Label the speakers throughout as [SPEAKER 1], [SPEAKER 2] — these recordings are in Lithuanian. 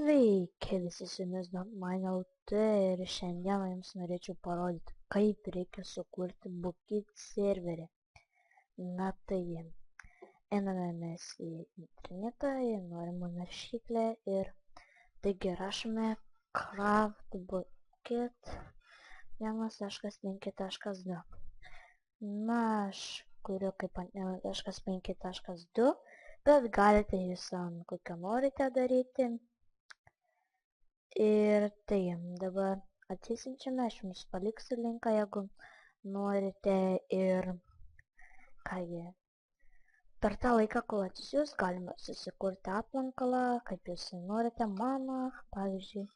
[SPEAKER 1] Sveiki visi, su jumis DotMine.lt ir šiandieną jums norėčiau parodyti, kaip reikia sukurti Bookit serverį. Na tai, einame mes į internetą, į norimą naršyklę ir taigi rašome craftbookit 1.5.2. Na, aš kuriu kaip ant 1.5.2, bet galite jūs ant kokio norite daryti. Ir tai, dabar atsisinčiame, aš jums paliksiu linką, jeigu norite ir kągi. Per tą laiką, kol atsisiūs, galima susikurti aplankalą, kaip jūs norite, mano, pavyzdžiui,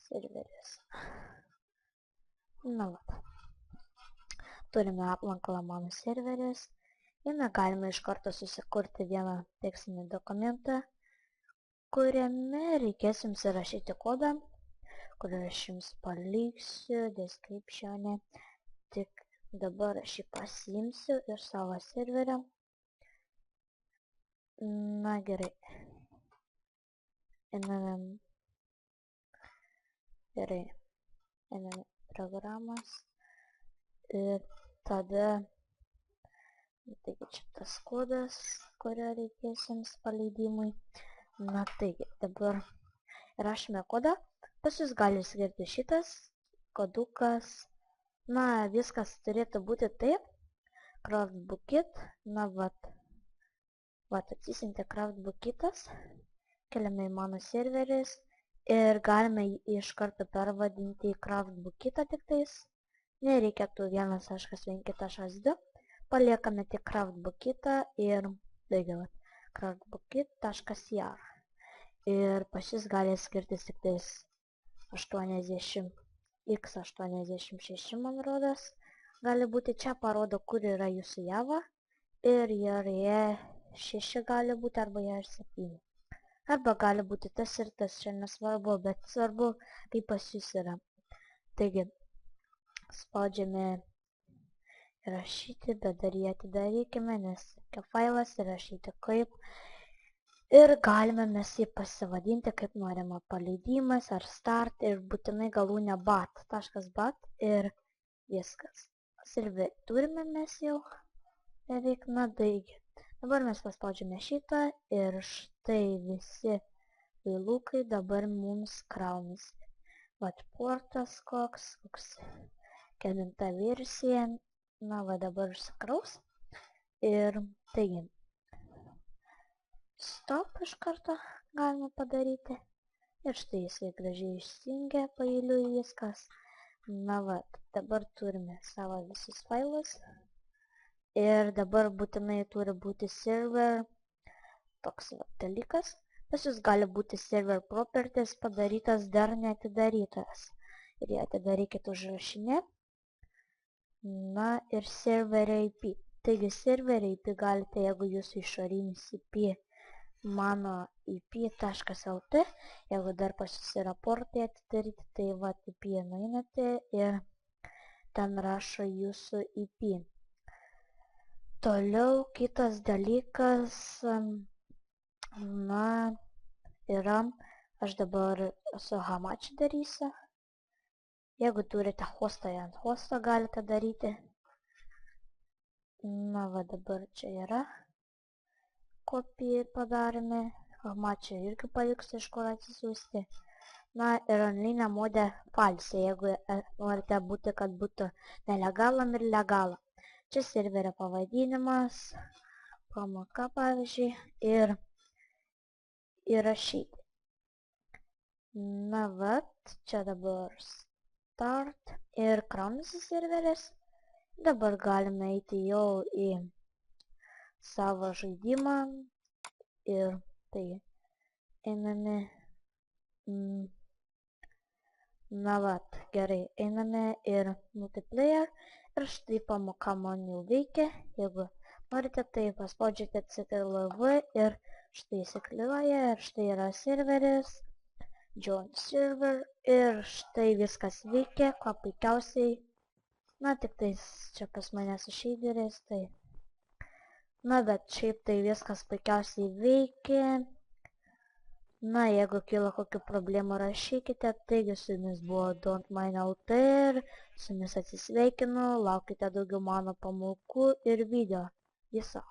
[SPEAKER 1] serveris. Na, va. Turime aplankalą mano serveris. Jame galime iš karto susikurti vieną tekstinį dokumentą, kuriame reikės jums įrašyti kodą, kurį aš jums paliksiu descriptione. Tik dabar aš jį pasiimsiu ir savo serverį. Na gerai. Einame programas ir tada taigi čia tas kodas, kurio reikės jums paleidimui. Na taigi, dabar rašome kodą. Pas jūs gali skirti šitas kodukas. Na, viskas turėtų būti taip. Craftbookit. Na, vat atsisinti Craftbookitas. Keliame į mano serveris. Ir galime jį iš karto pervadinti į Craftbookitą tiktais. Nereikėtų 1.5.2. Paliekame tik Craftbookitą ir craftbookit.jar. Ir pas jis gali skirtis tik tais 80x86, man rodos. Gali būti čia parodo, kur yra jūsų Java. Ir JRE6 gali būti arba JR7. Arba gali būti tas ir tas, čia nesvarbu, bet svarbu, kaip pas jūs yra. Taigi, spaudžiame rašyti, bet dar jį atidarykime, nes kaip failas įrašyti kaip. Ir galime mes jį pasivadinti kaip norima paleidimas ar start ir būtinai galūnė bat ir viskas. Serverį turime mes jau beveik, na taigi. Dabar mes paspaudžiame šitą ir štai visi vailukai dabar mums kraunasi. Vat portas koks 9 versija. Na, va dabar užsikraus. Ir taigi, stop iš karto galima padaryti. Ir štai jisai gražiai išsijungia paeiliui viskas. Na, va, dabar turime savo visus failus. Ir dabar būtinai turi būti server. Toks va dalykas. Pas jūs gali būti server properties padarytas dar neatidarytas. Ir jį atidarykite užrašinę. Na ir serverio IP. Taigi serverio IP galite, jeigu jūsų išorinis IP mano IP.lt, jeigu dar pas jūs yra portai atidaryti, tai va IP nueinate ir ten rašo jūsų IP. Toliau kitas dalykas, na, yra, aš dabar su Hamachi darysiu. Jeigu turite hostą, ant hosto galite daryti. Na, va dabar čia yra. Kopiją padarėme. Hamachi irgi paliksiu iš kur atsisiųsti. Na, ir online mode false, jeigu norite būti, kad būtų nelegalam ir legalam. Čia serverio pavadinimas, pamoka pavyzdžiui, ir įrašyti. Na, va, čia dabar start ir kraunasi serveris. Dabar galime eiti jau į savo žaidimą ir tai einame, na vat, gerai, einame ir multiplayer ir štai pamoka man jau veikia. Jeigu norite, tai paspaudžiate CTRL-V ir štai įsikliuoja ir štai yra serveris. Join server ir štai viskas veikia, kuo puikiausiai. Na, tik tais čia pas mane su shaderės, tai Na, bet šiaip tai viskas puikiausiai veikia. Na, jeigu kyla kokių problemų, rašykite. Taigi, su jumis buvo Don't Mind LT ir su jumis atsisveikinu. Laukite daugiau mano pamokų ir video. Viso.